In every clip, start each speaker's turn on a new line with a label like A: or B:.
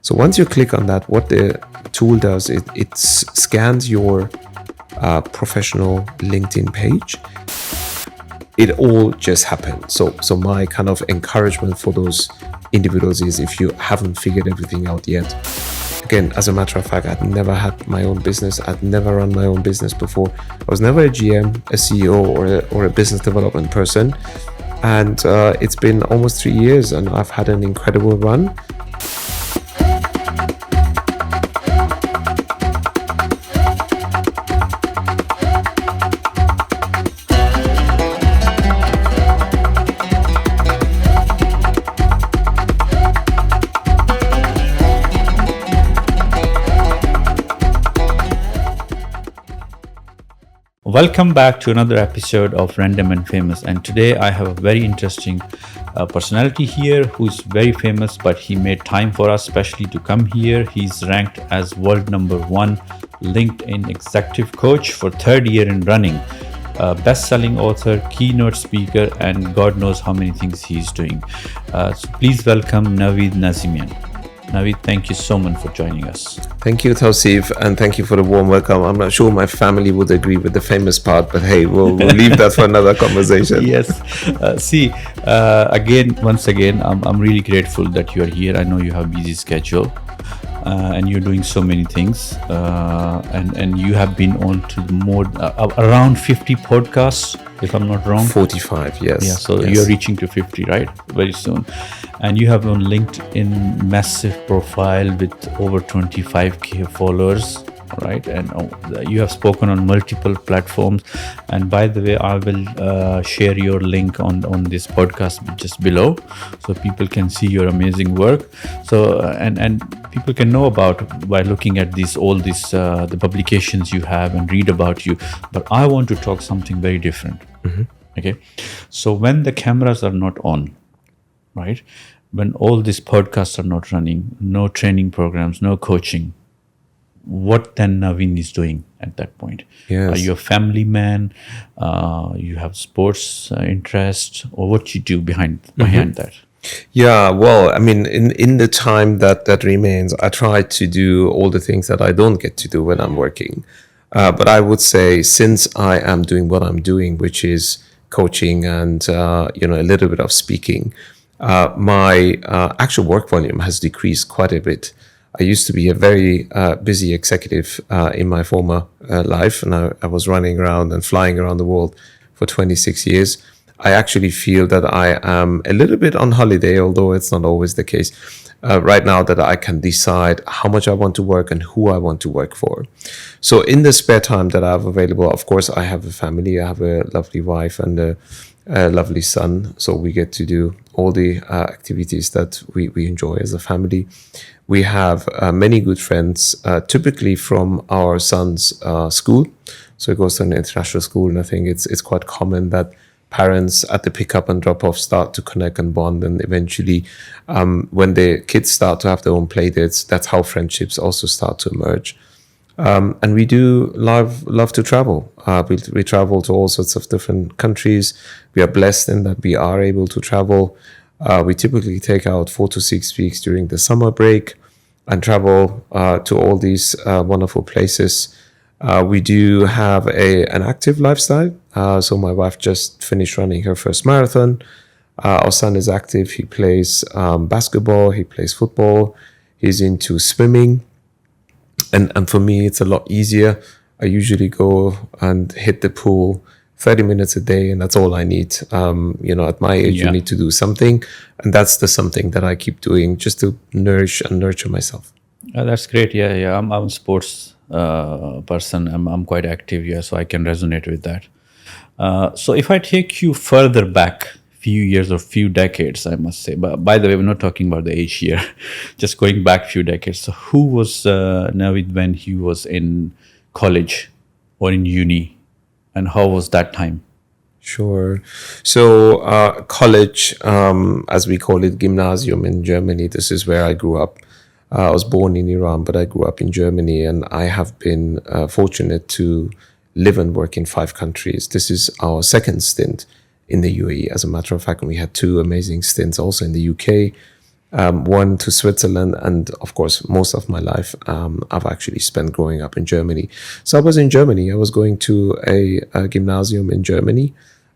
A: So once you click on that, what the tool does, it scans your professional LinkedIn page. It all just happened. So my kind of encouragement for those individuals is, if you haven't figured everything out yet, again, as a matter of fact, I'd never had my own business. I'd never run my own business before. I was never a GM, a CEO, or a business development person. And it's been almost 3 years, and I've had an incredible run.
B: Welcome back to another episode of Random and Famous, and today I have a very interesting personality here who's very famous, but he made time for us especially to come here. He's ranked as world #1 LinkedIn executive coach for 3rd year in running, best-selling author, keynote speaker, and God knows how many things he's doing. So please welcome Navid Nazemian. Navid, thank you so much for joining us.
A: Thank you, Tausif, and thank you for the warm welcome. I'm not sure my family would agree with the famous part, but hey, we'll leave that for another conversation.
B: Yes. Once again, I'm really grateful that you are here. I know you have a busy schedule, and you're doing so many things, and you have been on to more around 50 podcasts, if I'm not wrong.
A: 45, yes.
B: Yeah, so
A: yes.
B: You're reaching to 50, right? Very soon. And you have on LinkedIn massive profile with over 25k followers, right? And you have spoken on multiple platforms. And by the way, I will share your link on this podcast just below, so people can see your amazing work. So and people can know about by looking at the publications you have and read about you. But I want to talk something very different. Mm-hmm. Okay, so when the cameras are not on, right? When all these podcasts are not running, no training programs, no coaching, what then Naveen is doing at that point?
A: Yes.
B: Are you a family man? You have sports interest, or what you do behind that?
A: Yeah, well, I mean, in the time that remains, I try to do all the things that I don't get to do when I'm working. But I would say, since I am doing what I'm doing, which is coaching and a little bit of speaking, my actual work volume has decreased quite a bit. I used to be a very busy executive in my former life, and I was running around and flying around the world for 26 years. I actually feel that I am a little bit on holiday, although it's not always the case right now, that I can decide how much I want to work and who I want to work for. So in the spare time that I have available, of course, I have a family. I have a lovely wife and a lovely son. So we get to do all the activities that we enjoy as a family. We have many good friends, typically from our son's school. So he goes to an international school, and I think it's quite common that parents at the pickup and drop off start to connect and bond, and eventually when the kids start to have their own play dates, that's how friendships also start to emerge. And we do love to travel. We travel to all sorts of different countries. We are blessed in that we are able to travel. We typically take out 4 to 6 weeks during the summer break and travel to all these wonderful places. We do have an active lifestyle. So my wife just finished running her first marathon. Our son is active. He plays basketball. He plays football. He's into swimming. And for me, it's a lot easier. I usually go and hit the pool 30 minutes a day, and that's all I need. At my age, you need to do something. And that's the something that I keep doing just to nourish and nurture myself.
B: That's great. Yeah. I'm a sports person. I'm quite active, so I can resonate with that. So if I take you further back, few years or few decades, I must say. But by the way, we're not talking about the age here, just going back few decades. So who was Navid when he was in college or in uni, and how was that time?
A: Sure. So college, as we call it, Gymnasium in Germany, this is where I grew up. I was born in Iran, but I grew up in Germany, and I have been fortunate to live and work in 5 countries. This is our second stint in the UAE. As a matter of fact, we had 2 amazing stints also in the UK. one to Switzerland, and of course, most of my life I've actually spent growing up in Germany. So I was in Germany. I was going to a gymnasium in Germany,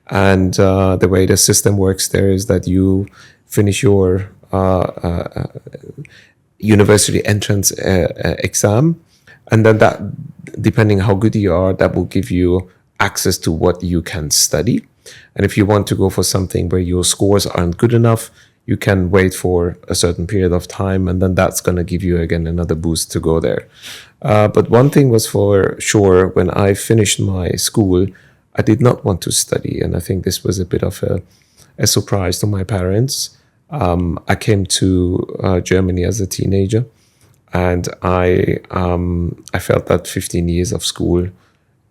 A: and the way the system works there is that you finish your university entrance exam, and then that, depending how good you are, that will give you access to what you can study. And if you want to go for something where your scores aren't good enough, you can wait for a certain period of time, and then that's going to give you again another boost to go there. But one thing was for sure: when I finished my school, I did not want to study, and I think this was a bit of a surprise to my parents. I came to Germany as a teenager, and I felt that 15 years of school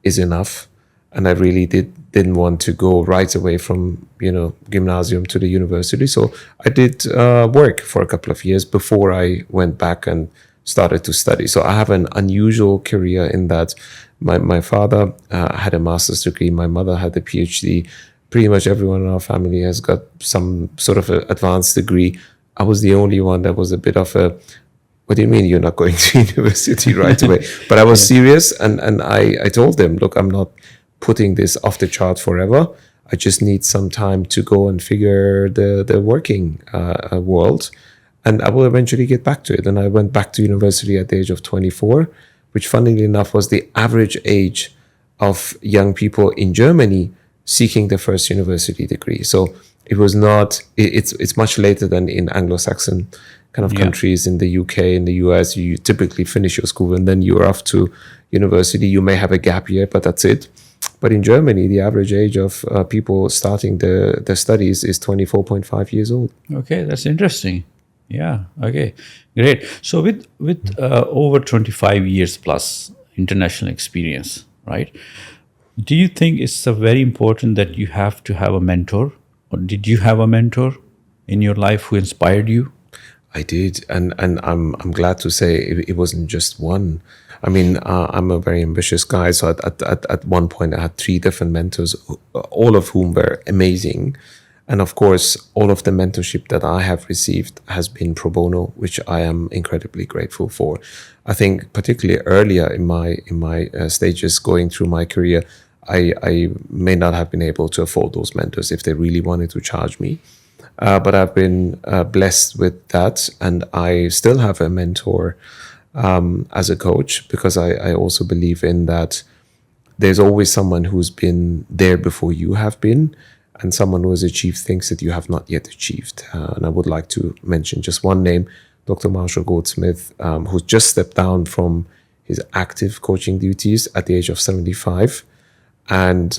A: is enough, and I really didn't want to go right away from gymnasium to the university. So I did work for a couple of years before I went back and started to study. So I have an unusual career in that my father had a master's degree, my mother had a PhD. Pretty much everyone in our family has got some sort of an advanced degree. I was the only one that was a bit of a, what do you mean you're not going to university right away? But I was serious, and I told them, look, I'm not putting this off the chart forever. I just need some time to go and figure the working world, and I will eventually get back to it. And I went back to university at the age of 24, which funnily enough was the average age of young people in Germany seeking their first university degree. So it was not, it's much later than in Anglo-Saxon kind of countries. In the UK, in the US, you typically finish your school and then you're off to university. You may have a gap year, but that's it. But in Germany, the average age of people starting their studies is 24.5 years old.
B: Okay, that's interesting. Yeah, okay, great. So with over 25 years plus international experience, right? Do you think it's very important that you have to have a mentor? Or did you have a mentor in your life who inspired you?
A: I did, and I'm glad to say it wasn't just one. I mean, I'm a very ambitious guy, so at one point I had 3 different mentors, all of whom were amazing. And of course, all of the mentorship that I have received has been pro bono, which I am incredibly grateful for. I think particularly earlier in my stages going through my career, I may not have been able to afford those mentors if they really wanted to charge me. But I've been blessed with that, and I still have a mentor as a coach, because I also believe in that there's always someone who's been there before you have been, and someone who has achieved things that you have not yet achieved. And I would like to mention just one name, Dr. Marshall Goldsmith, who just stepped down from his active coaching duties at the age of 75. And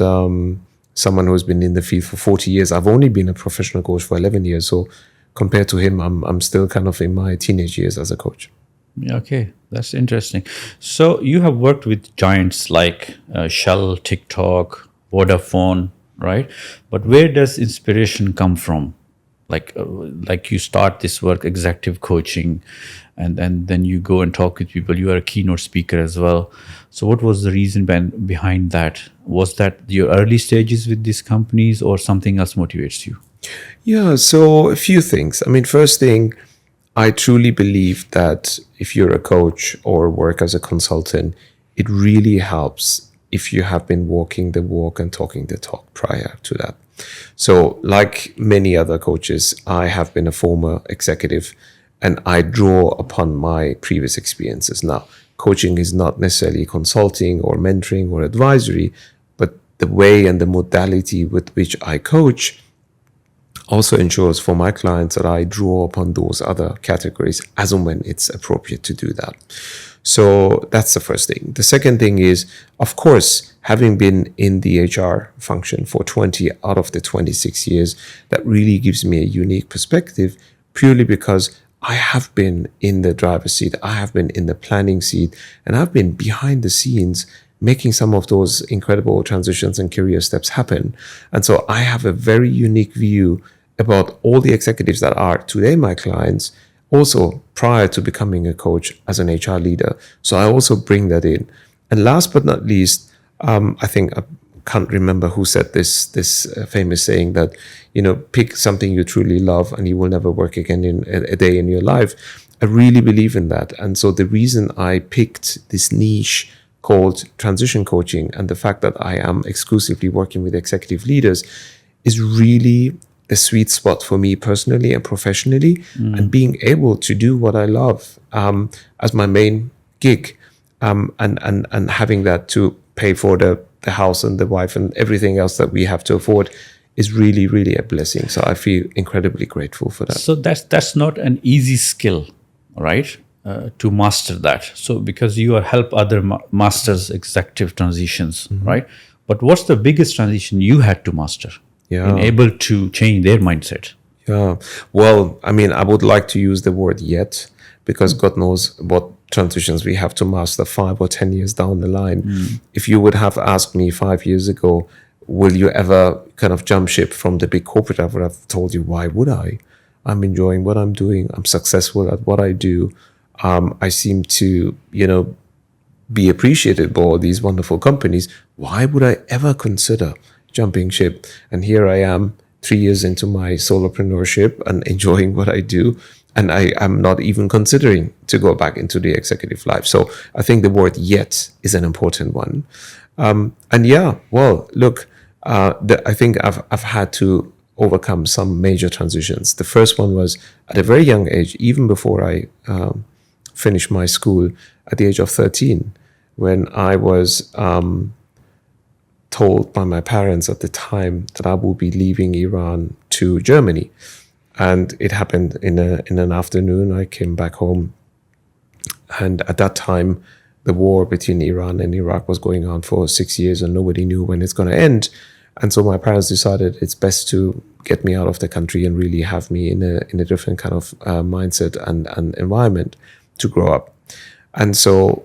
A: someone who's been in the field for 40 years. I've only been a professional coach for 11 years. So compared to him, I'm still kind of in my teenage years as a coach.
B: Okay, that's interesting. So you have worked with giants like Shell, TikTok, Vodafone, right? But where does inspiration come from? Like you start this work, executive coaching, and then you go and talk with people. You are a keynote speaker as well. So what was the reason behind that? Was that your early stages with these companies, or something else motivates you?
A: Yeah, so a few things. I mean, first thing, I truly believe that if you're a coach or work as a consultant, it really helps if you have been walking the walk and talking the talk prior to that. So like many other coaches, I have been a former executive, and I draw upon my previous experiences. Now, coaching is not necessarily consulting or mentoring or advisory, but the way and the modality with which I coach also ensures for my clients that I draw upon those other categories as and when it's appropriate to do that. So that's the first thing. The second thing is, of course, having been in the HR function for 20 out of the 26 years, that really gives me a unique perspective, purely because I have been in the driver's seat, I have been in the planning seat, and I've been behind the scenes making some of those incredible transitions and career steps happen. And so I have a very unique view about all the executives that are today my clients, also prior to becoming a coach as an HR leader. So I also bring that in. And last but not least, I think a can't remember who said this famous saying that, pick something you truly love and you will never work again in a day in your life. I really believe in that. And so the reason I picked this niche called transition coaching and the fact that I am exclusively working with executive leaders is really the sweet spot for me personally and professionally, and being able to do what I love as my main gig, and having that to pay for the house and the wife and everything else that we have to afford is really, really a blessing. So I feel incredibly grateful for that.
B: So that's not an easy skill, right? To master that. So because you help other masters executive transitions, right? But what's the biggest transition you had to master?
A: Yeah.
B: And able to change their mindset?
A: Yeah. Well, I mean, I would like to use the word yet, because God knows what transitions we have to master 5 or 10 years down the line. If you would have asked me 5 years ago, will you ever kind of jump ship from the big corporate, I would have told you, why would I? I'm enjoying what I'm doing. I'm successful at what I do. I seem to, be appreciated by all these wonderful companies. Why would I ever consider jumping ship? And here I am 3 years into my solopreneurship and enjoying what I do. And I am not even considering to go back into the executive life. So I think the word yet is an important one. And yeah, well, look, I think I've had to overcome some major transitions. The first one was at a very young age, even before I finished my school, at the age of 13, when I was told by my parents at the time that I would be leaving Iran to Germany. And it happened in an afternoon. I came back home. And at that time, the war between Iran and Iraq was going on for 6 years and nobody knew when it's going to end. And so my parents decided it's best to get me out of the country and really have me in a different kind of mindset and environment to grow up. And so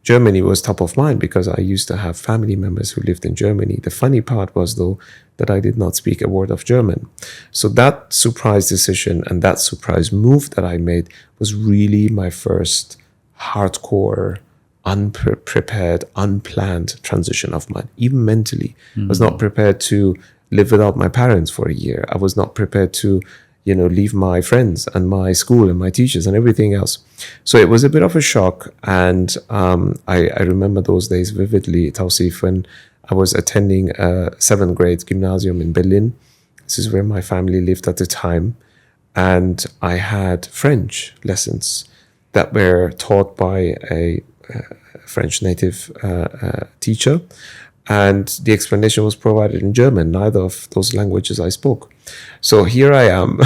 A: Germany was top of mind because I used to have family members who lived in Germany. The funny part was, though, that I did not speak a word of German. So that surprise decision and that surprise move that I made was really my first hardcore, unprepared, unplanned transition of mine, even mentally. I was not prepared to live without my parents for a year. I was not prepared to leave my friends and my school and my teachers and everything else. So it was a bit of a shock. And I remember those days vividly, Tausif, when I was attending a 7th grade gymnasium in Berlin. This is where my family lived at the time. And I had French lessons that were taught by a French native teacher. And the explanation was provided in German, neither of those languages I spoke. So here I am,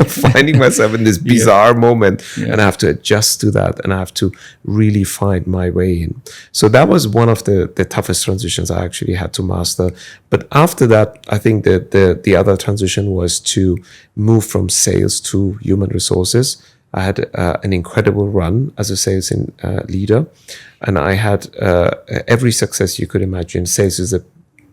A: finding myself in this bizarre moment, and I have to adjust to that, and I have to really find my way in. So that was one of the toughest transitions I actually had to master. But after that, I think that the other transition was to move from sales to human resources. I had an incredible run as a sales leader, and I had every success you could imagine. Sales is a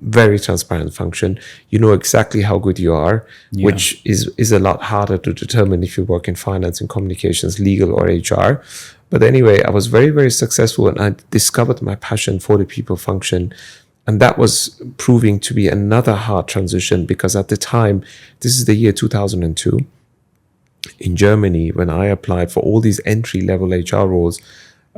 A: very transparent function. You know exactly how good you are, which is a lot harder to determine if you work in finance and communications, legal or HR. But anyway, I was very, very successful, and I discovered my passion for the people function. And that was proving to be another hard transition, because at the time, this is the year 2002, in Germany, when I applied for all these entry-level HR roles,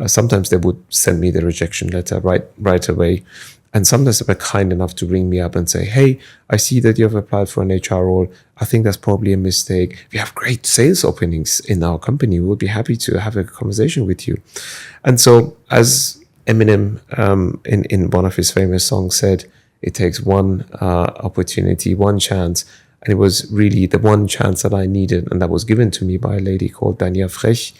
A: sometimes they would send me the rejection letter right away. And sometimes they were kind enough to ring me up and say, hey, I see that you have applied for an HR role. I think that's probably a mistake. We have great sales openings in our company. We'll be happy to have a conversation with you. And so, as Eminem in one of his famous songs said, it takes one opportunity, one chance. And it was really the one chance that I needed, and that was given to me by a lady called Dania Frech.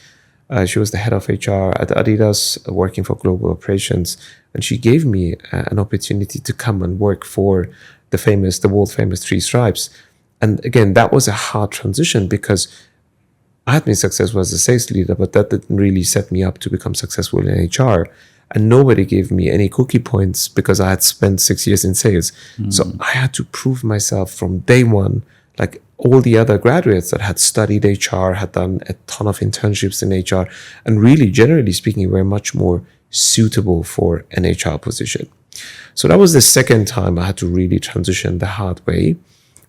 A: She was the head of HR at Adidas, working for global operations, and she gave me an opportunity to come and work for the world famous Three Stripes. And again, that was a hard transition, because I had been successful as a sales leader, but that didn't really set me up to become successful in HR. And nobody gave me any cookie points because I had spent 6 years in sales. So I had to prove myself from day one, like all the other graduates that had studied HR, had done a ton of internships in HR, and really, generally speaking, were much more suitable for an HR position. So that was the second time I had to really transition the hard way.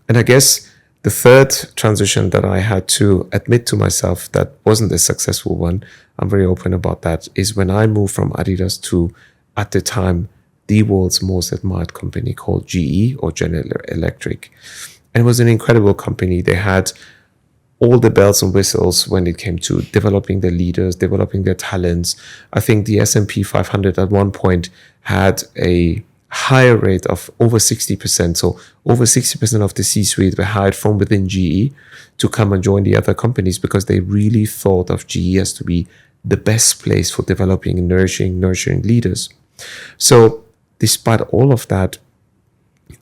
A: And I guess the third transition that I had to admit to myself that wasn't a successful one, I'm very open about that, is when I moved from Adidas to, at the time, the world's most admired company called GE, or General Electric. And it was an incredible company. They had all the bells and whistles when it came to developing their leaders, developing their talents. I think the S&P 500 at one point had a higher rate of over 60%. So over 60% of the C-suite were hired from within GE to come and join the other companies, because they really thought of GE as to be the best place for developing and nurturing leaders. So despite all of that,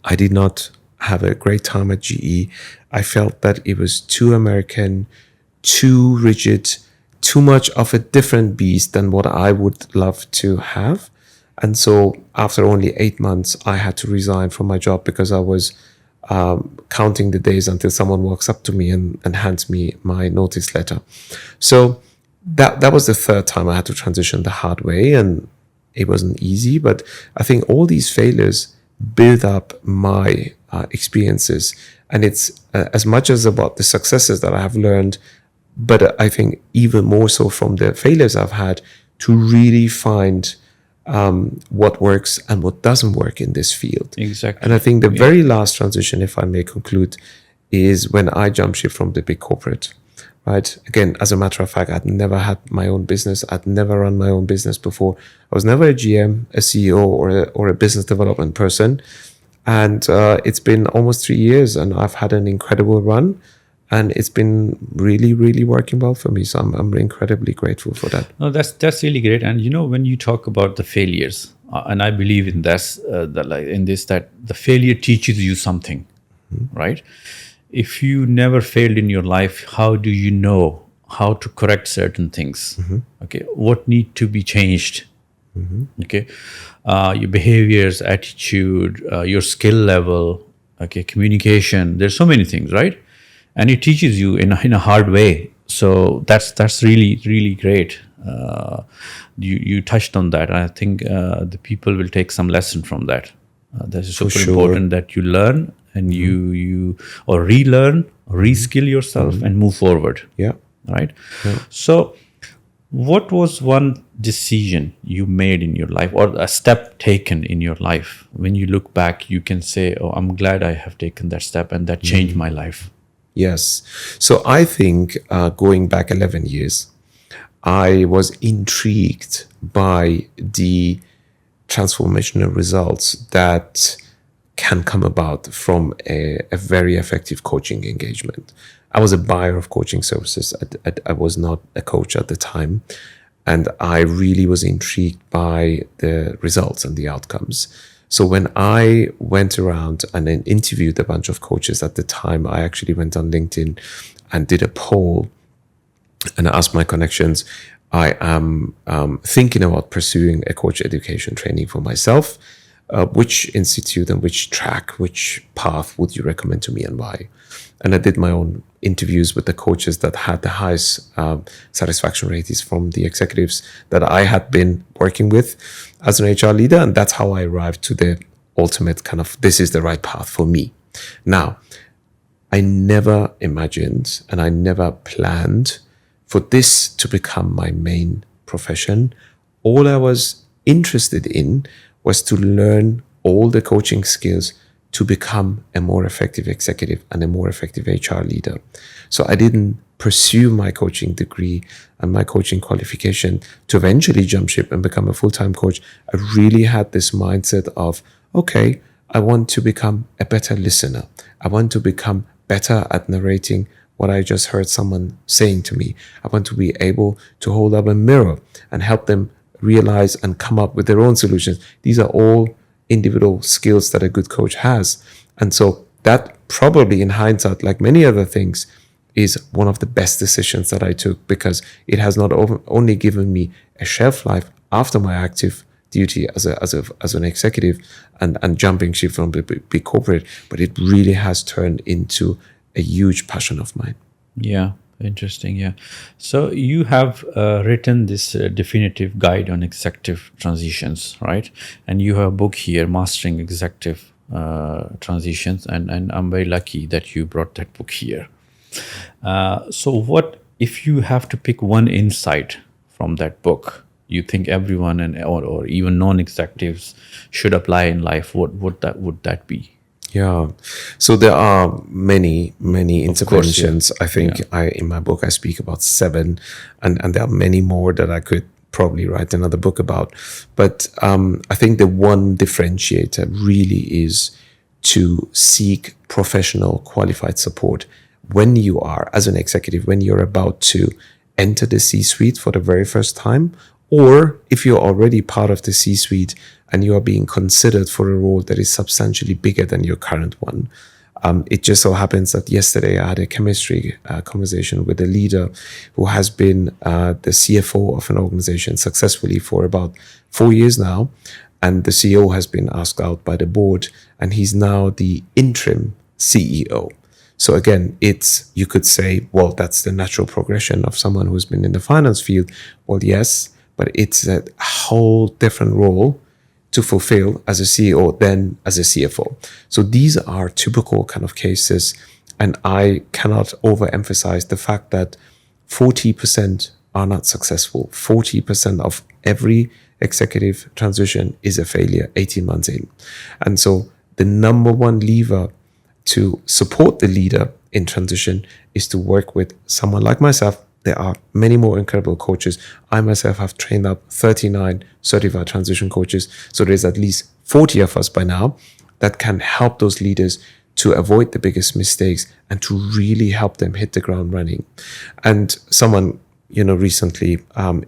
A: I did not have a great time at GE. I felt that it was too American, too rigid, too much of a different beast than what I would love to have. And so after only 8 months, I had to resign from my job, because I was counting the days until someone walks up to me and hands me my notice letter. So that was the third time I had to transition the hard way, and it wasn't easy. But I think all these failures build up my experiences, and it's as much as about the successes that I have learned, but I think even more so from the failures I've had, to really find what works and what doesn't work in this field.
B: Exactly.
A: And I think the very last transition, if I may conclude, is when I jumped ship from the big corporate, right? Again, as a matter of fact, I'd never had my own business. I'd never run my own business before. I was never a GM, a CEO, or a business development person. And it's been almost 3 years, and I've had an incredible run. And it's been really, really working well for me. So I'm incredibly grateful for that.
B: No, that's really great. And when you talk about the failures, and I believe in this, that the failure teaches you something, right? If you never failed in your life, how do you know how to correct certain things? Okay, what need to be changed? Okay, your behaviors, attitude, your skill level, okay, communication. There's so many things, right? And it teaches you in a hard way. So that's really, really great. You touched on that. I think the people will take some lesson from that. That is super important, that you learn and you or relearn, reskill yourself and move forward.
A: Yeah.
B: Right. Yeah. So what was one decision you made in your life, or a step taken in your life? When you look back, you can say, oh, I'm glad I have taken that step, and that changed my life.
A: Yes. So I think going back 11 years, I was intrigued by the transformational results that can come about from a very effective coaching engagement. I was a buyer of coaching services. I was not a coach at the time. And I really was intrigued by the results and the outcomes. So when I went around and then interviewed a bunch of coaches at the time, I actually went on LinkedIn and did a poll and asked my connections. I am thinking about pursuing a coach education training for myself. Which institute and which track, which path would you recommend to me, and why? And I did my own interviews with the coaches that had the highest satisfaction ratings from the executives that I had been working with as an HR leader. And that's how I arrived to the ultimate kind of, this is the right path for me. Now, I never imagined and I never planned for this to become my main profession. All I was interested in was to learn all the coaching skills to become a more effective executive and a more effective HR leader. So I didn't pursue my coaching degree and my coaching qualification to eventually jump ship and become a full-time coach. I really had this mindset of, okay, I want to become a better listener. I want to become better at narrating what I just heard someone saying to me. I want to be able to hold up a mirror and help them realize and come up with their own solutions. These are all individual skills that a good coach has. And so that probably in hindsight, like many other things, is one of the best decisions that I took, because it has not only given me a shelf life after my active duty as an executive and jumping ship from the big corporate, but it really has turned into a huge passion of mine.
B: Yeah. Interesting, yeah. So you have written this definitive guide on executive transitions, right? And you have a book here, Mastering Executive Transitions, and I'm very lucky that you brought that book here. So what if you have to pick one insight from that book you think everyone or even non-executives should apply in life? What would that be?
A: Yeah. So there are many
B: course, yeah.
A: interventions. I think in my book, I speak about 7, and there are many more that I could probably write another book about. But I think the one differentiator really is to seek professional qualified support when you are, as an executive, when you're about to enter the C-suite for the very first time, or if you're already part of the C-suite and you are being considered for a role that is substantially bigger than your current one. It just so happens that yesterday I had a chemistry conversation with a leader who has been the CFO of an organization successfully for about 4 years now. And the CEO has been asked out by the board, and he's now the interim CEO. So again, you could say, well, that's the natural progression of someone who's been in the finance field. Well, yes, but it's a whole different role to fulfill as a CEO than as a CFO. So these are typical kind of cases. And I cannot overemphasize the fact that 40% are not successful. 40% of every executive transition is a failure 18 months in. And so the number one lever to support the leader in transition is to work with someone like myself. There are many more incredible coaches. I myself have trained up 39 certified transition coaches. So there's at least 40 of us by now that can help those leaders to avoid the biggest mistakes and to really help them hit the ground running. And someone, recently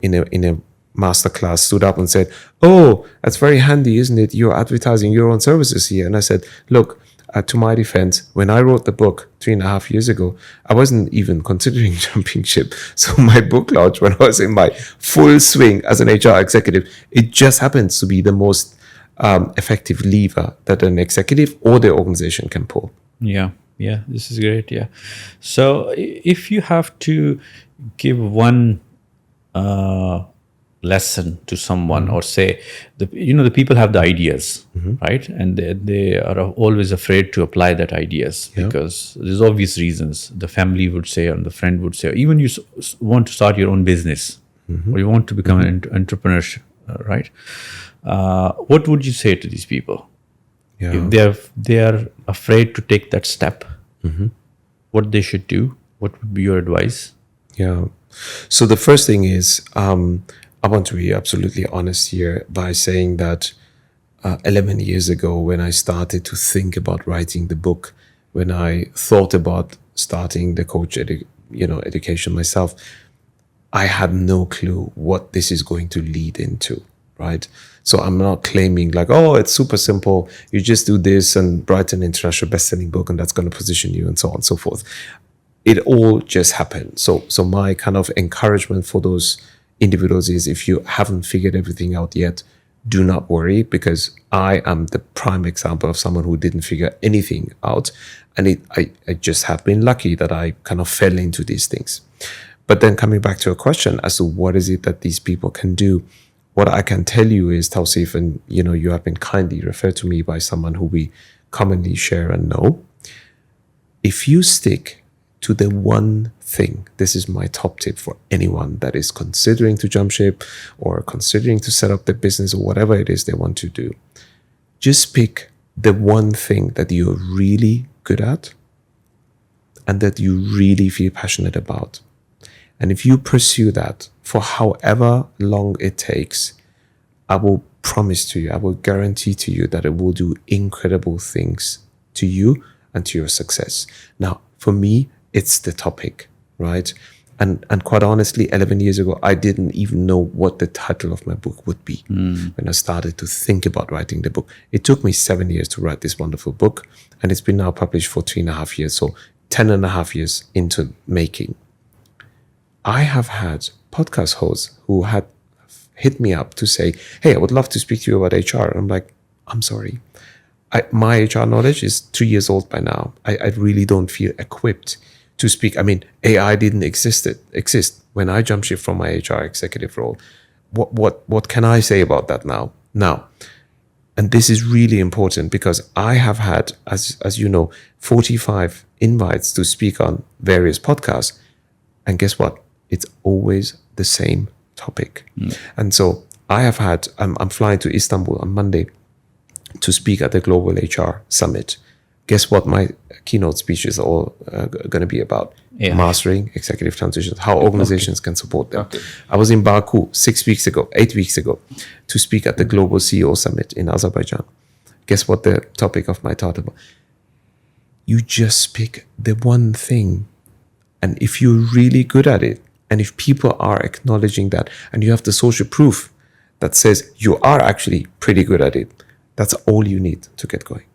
A: in a masterclass stood up and said, "Oh, that's very handy, isn't it? You're advertising your own services here." And I said, "Look, to my defense, when I wrote the book 3.5 years ago, I wasn't even considering jumping ship. So my book launch, when I was in my full swing as an HR executive, it just happens to be the most effective lever that an executive or the organization can pull."
B: Yeah, this is great. Yeah. So if you have to give one lesson to someone, or say the people have the ideas, right, and they are always afraid to apply that ideas because there's obvious reasons. The family would say, or the friend would say, or even you want to start your own business, or you want to become an entrepreneur, right? What would you say to these people if they are afraid to take that step? What they should do? What would be your advice?
A: Yeah. So the first thing is, I want to be absolutely honest here by saying that 11 years ago, when I started to think about writing the book, when I thought about starting the coach education myself, I had no clue what this is going to lead into, right? So I'm not claiming like, oh, it's super simple. You just do this and write an international best-selling book and that's going to position you and so on and so forth. It all just happened. So my kind of encouragement for those individuals is, if you haven't figured everything out yet, do not worry, because I am the prime example of someone who didn't figure anything out. And I just have been lucky that I kind of fell into these things. But then coming back to a question as to what is it that these people can do, what I can tell you is, Tausif, and you have been kindly referred to me by someone who we commonly share and know. If you stick to the one thing, this is my top tip for anyone that is considering to jump ship or considering to set up their business or whatever it is they want to do. Just pick the one thing that you're really good at and that you really feel passionate about. And if you pursue that for however long it takes, I will promise to you, I will guarantee to you that it will do incredible things to you and to your success. Now, for me, it's the topic, right? And quite honestly, 11 years ago, I didn't even know what the title of my book would be when I started to think about writing the book. It took me 7 years to write this wonderful book, and it's been now published for 3.5 years, so 10.5 years into making. I have had podcast hosts who had hit me up to say, "Hey, I would love to speak to you about HR." And I'm like, "I'm sorry. My HR knowledge is 3 years old by now. I really don't feel equipped to speak. I mean, AI didn't exist when I jumped ship from my HR executive role. What can I say about that now? Now, and this is really important because I have had, as you know, 45 invites to speak on various podcasts. And guess what? It's always the same topic. And so I have had, I'm flying to Istanbul on Monday to speak at the Global HR Summit. Guess what my keynote speech is all going to be about?
B: Yeah.
A: Mastering executive transitions, how organizations can support them. I was in Baku 8 weeks ago, to speak at the Global CEO Summit in Azerbaijan. Guess what the topic of my talk was? You just pick the one thing. And if you're really good at it, and if people are acknowledging that, and you have the social proof that says you are actually pretty good at it, that's all you need to get going.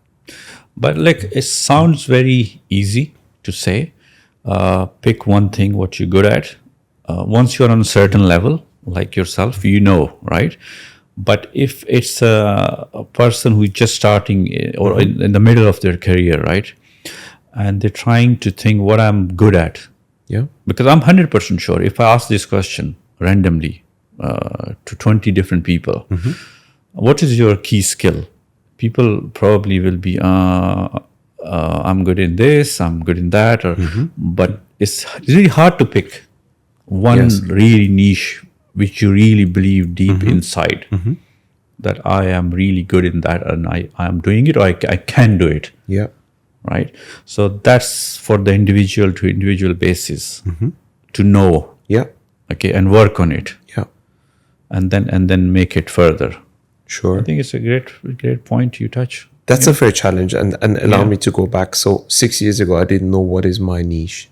B: But like, it sounds very easy to say, pick one thing, what you're good at. Once you're on a certain level, like yourself, right? But if it's a person who's just starting or in the middle of their career, right? And they're trying to think what I'm good at.
A: Yeah.
B: Because I'm 100% sure if I ask this question randomly to 20 different people, what is your key skill? People probably will be, I'm good in this, I'm good in that, but it's really hard to pick one really niche which you really believe deep inside that I am really good in that and I am doing it or I can do it.
A: Yeah.
B: Right. So that's for the individual to individual basis to know.
A: Yeah.
B: Okay. And work on it.
A: Yeah.
B: And then make it further.
A: Sure.
B: I think it's a great point you touch.
A: That's a fair challenge. And allow me to go back. So 6 years ago, I didn't know what is my niche.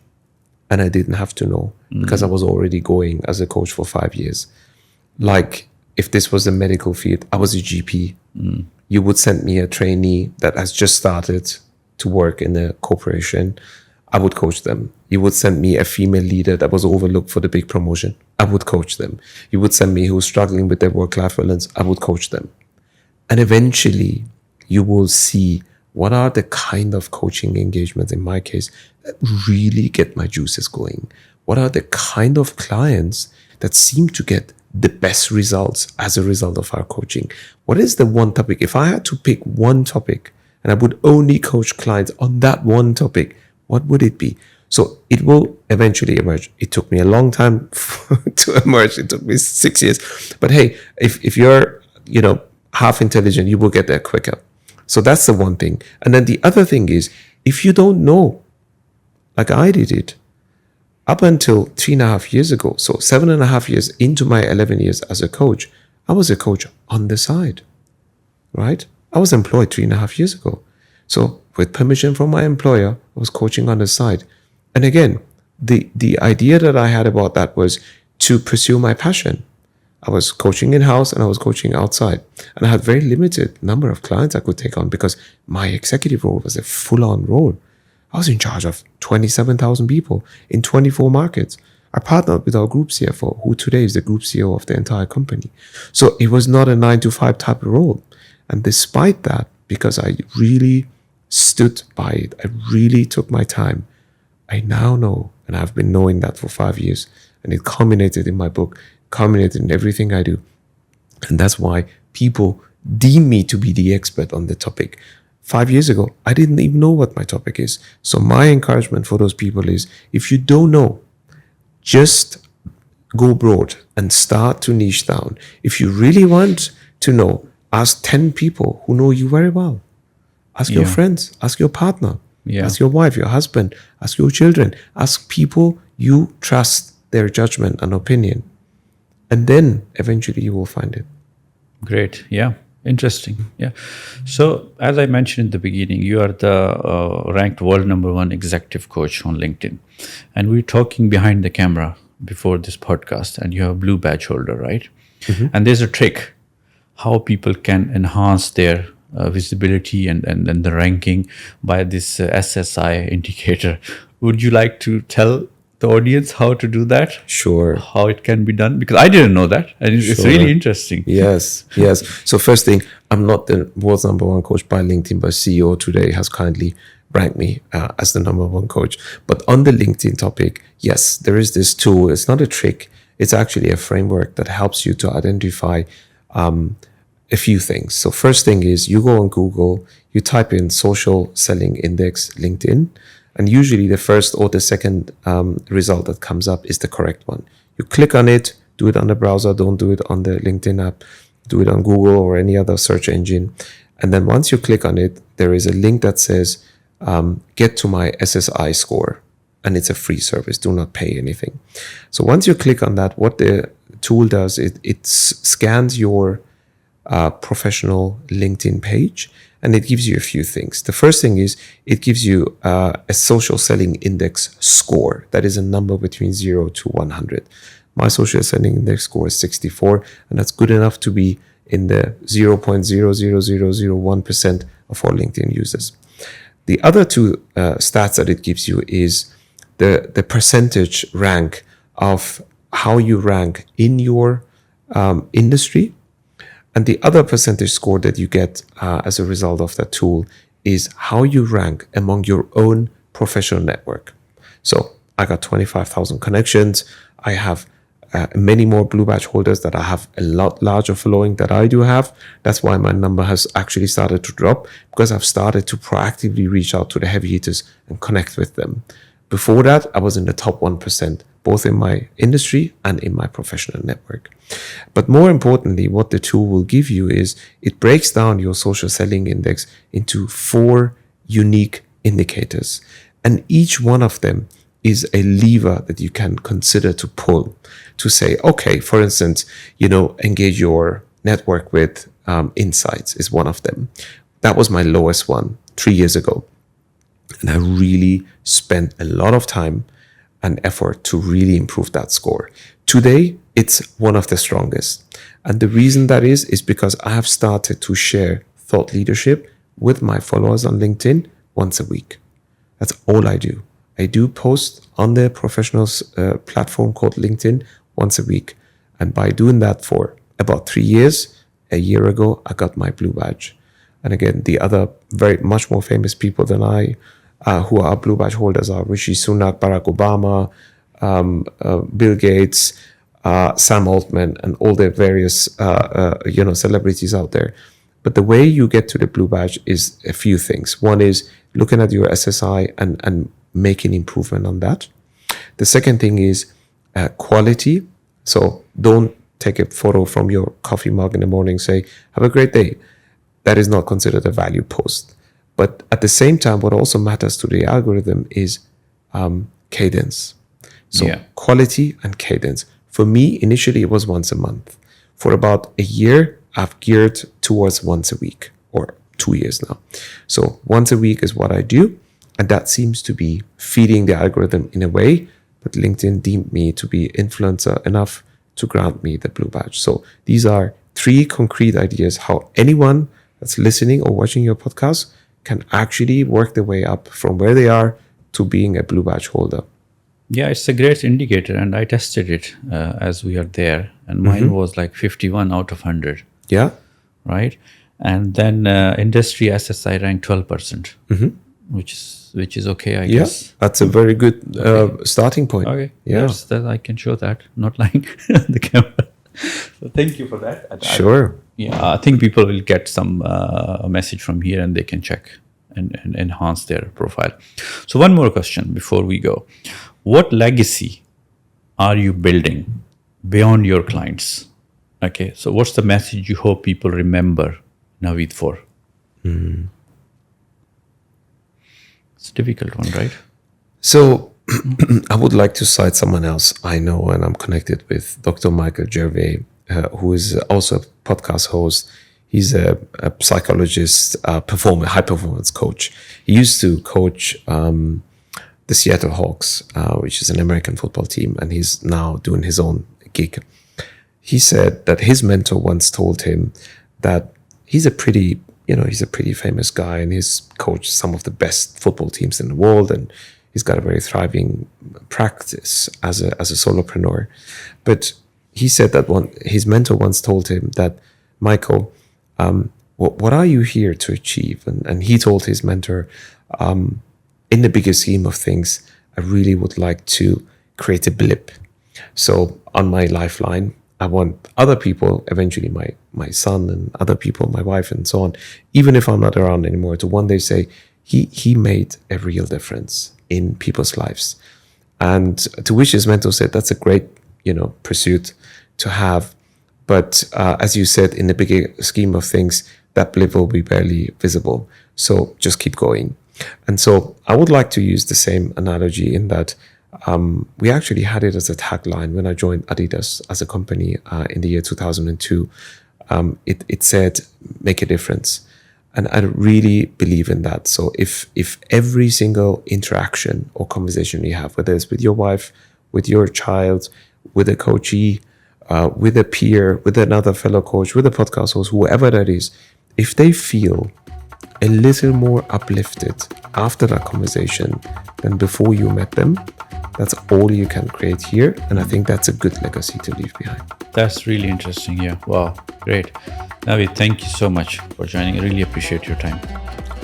A: And I didn't have to know because I was already going as a coach for 5 years. Like if this was the medical field, I was a GP. You would send me a trainee that has just started to work in a corporation. I would coach them. You would send me a female leader that was overlooked for the big promotion. I would coach them. You would send me who's struggling with their work-life balance. I would coach them. And eventually you will see what are the kind of coaching engagements, in my case, that really get my juices going. What are the kind of clients that seem to get the best results as a result of our coaching? What is the one topic? If I had to pick one topic and I would only coach clients on that one topic, what would it be? So it will eventually emerge. It took me a long time to emerge. It took me 6 years. But hey, if you're, half intelligent, you will get there quicker. So that's the one thing. And then the other thing is, if you don't know, like I did it, up until 3.5 years ago, so 7.5 years into my 11 years as a coach, I was a coach on the side, right? I was employed 3.5 years ago. So with permission from my employer, I was coaching on the side. And again, the idea that I had about that was to pursue my passion. I was coaching in-house and I was coaching outside. And I had very limited number of clients I could take on because my executive role was a full-on role. I was in charge of 27,000 people in 24 markets. I partnered with our group CFO, who today is the group CEO of the entire company. So it was not a 9-to-5 type of role. And despite that, because I really stood by it, I really took my time, I now know, and I've been knowing that for 5 years, and it culminated in my book, culminated in everything I do. And that's why people deem me to be the expert on the topic. 5 years ago, I didn't even know what my topic is. So my encouragement for those people is, if you don't know, just go broad and start to niche down. If you really want to know, ask 10 people who know you very well. Ask your friends, ask your partner, ask your wife, your husband, ask your children, ask people you trust their judgment and opinion. And then eventually you will find it.
B: Great. Yeah. Interesting. Yeah. So as I mentioned in the beginning, you are the ranked world #1 executive coach on LinkedIn. And we're talking behind the camera before this podcast, and you have a blue badge holder, right? And there's a trick how people can enhance their visibility and the ranking by this SSI indicator. Would you like to tell the audience how to do that?
A: Sure.
B: How it can be done? Because I didn't know that. And it's really interesting.
A: Yes. So first thing, I'm not the world's #1 coach by LinkedIn, but CEO today has kindly rank me as the number one coach. But on the LinkedIn topic, yes, there is this tool. It's not a trick. It's actually a framework that helps you to identify a few things. So first thing is you go on Google, you type in social selling index LinkedIn, and usually the first or the second result that comes up is the correct one. You click on it, do it on the browser, don't do it on the LinkedIn app, do it on Google or any other search engine. And then once you click on it, there is a link that says, get to my SSI score. And it's a free service, do not pay anything. So once you click on that, what the tool does, it scans your professional LinkedIn page, and it gives you a few things. The first thing is it gives you a social selling index score. That is a number between 0 to 100. My social selling index score is 64, and that's good enough to be in the 0.00001% of all LinkedIn users. The other two stats that it gives you is the percentage rank of how you rank in your industry. And the other percentage score that you get as a result of that tool is how you rank among your own professional network. So I got 25,000 connections. I have many more blue badge holders that I have a lot larger following that I do have. That's why my number has actually started to drop, because I've started to proactively reach out to the heavy hitters and connect with them. Before that, I was in the top 1%, both in my industry and in my professional network. But more importantly, what the tool will give you is it breaks down your social selling index into 4 unique indicators. And each one of them is a lever that you can consider to pull to say, okay, for instance, engage your network with insights is one of them. That was my lowest one 3 years ago. And I really spent a lot of time and effort to really improve that score. Today, it's one of the strongest. And the reason that is because I have started to share thought leadership with my followers on LinkedIn once a week. That's all I do. I do post on the professional platform called LinkedIn once a week. And by doing that for about 3 years, a year ago, I got my blue badge. And again, the other very much more famous people than I who are blue badge holders are Rishi Sunak, Barack Obama, Bill Gates, Sam Altman, and all the various celebrities out there. But the way you get to the blue badge is a few things. One is looking at your SSI and making improvement on that. The second thing is quality. So don't take a photo from your coffee mug in the morning, say, have a great day. That is not considered a value post. But at the same time, what also matters to the algorithm is cadence. So quality and cadence. For me, initially, it was once a month. For about a year, I've geared towards once a week, or 2 years now. So once a week is what I do. And that seems to be feeding the algorithm in a way that LinkedIn deemed me to be influencer enough to grant me the blue badge. So these are 3 concrete ideas how anyone that's listening or watching your podcast can actually work their way up from where they are to being a blue badge holder.
B: Yeah, it's a great indicator, and I tested it as we are there, and mine was like 51 out of 100.
A: Yeah.
B: Right? And then industry SSI ranked 12%, which is okay, I guess.
A: That's a very good starting point.
B: Okay.
A: Yeah.
B: Yes, that I can show that, not lying on the camera. So thank you for that.
A: Sure.
B: I think people will get some message from here, and they can check and enhance their profile. So one more question before we go. What legacy are you building beyond your clients? Okay, so what's the message you hope people remember Navid for? It's a difficult one, right?
A: So I would like to cite someone else I know and I'm connected with, Dr. Michael Gervais, who is also a podcast host. He's a psychologist, high performance coach. He used to coach the Seattle Hawks, which is an American football team, and he's now doing his own gig. He said that his mentor once told him that he's a pretty famous guy, and he's coached some of the best football teams in the world, and he's got a very thriving practice as a solopreneur. But he said that his mentor once told him that, Michael, what are you here to achieve? And he told his mentor, in the bigger scheme of things, I really would like to create a blip. So on my lifeline, I want other people, eventually my son and other people, my wife and so on, even if I'm not around anymore, to one day say, he made a real difference in people's lives. And to which his mentor said, that's a great, pursuit to have. But as you said, in the bigger scheme of things, that blip will be barely visible. So just keep going. And so I would like to use the same analogy in that we actually had it as a tagline when I joined Adidas as a company in the year 2002. It said, make a difference. And I really believe in that. So if every single interaction or conversation you have, whether it's with your wife, with your child, with a coachee, with a peer, with another fellow coach, with a podcast host, whoever that is, if they feel a little more uplifted after that conversation than before you met them, that's all you can create here. And I think that's a good legacy to leave behind.
B: That's really interesting. Yeah. Wow. Great. Navid, thank you so much for joining. I really appreciate your time.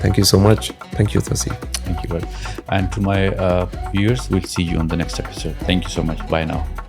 A: Thank you so much. Thank you, Tasi.
B: Thank you. And to my viewers, we'll see you on the next episode. Thank you so much. Bye now.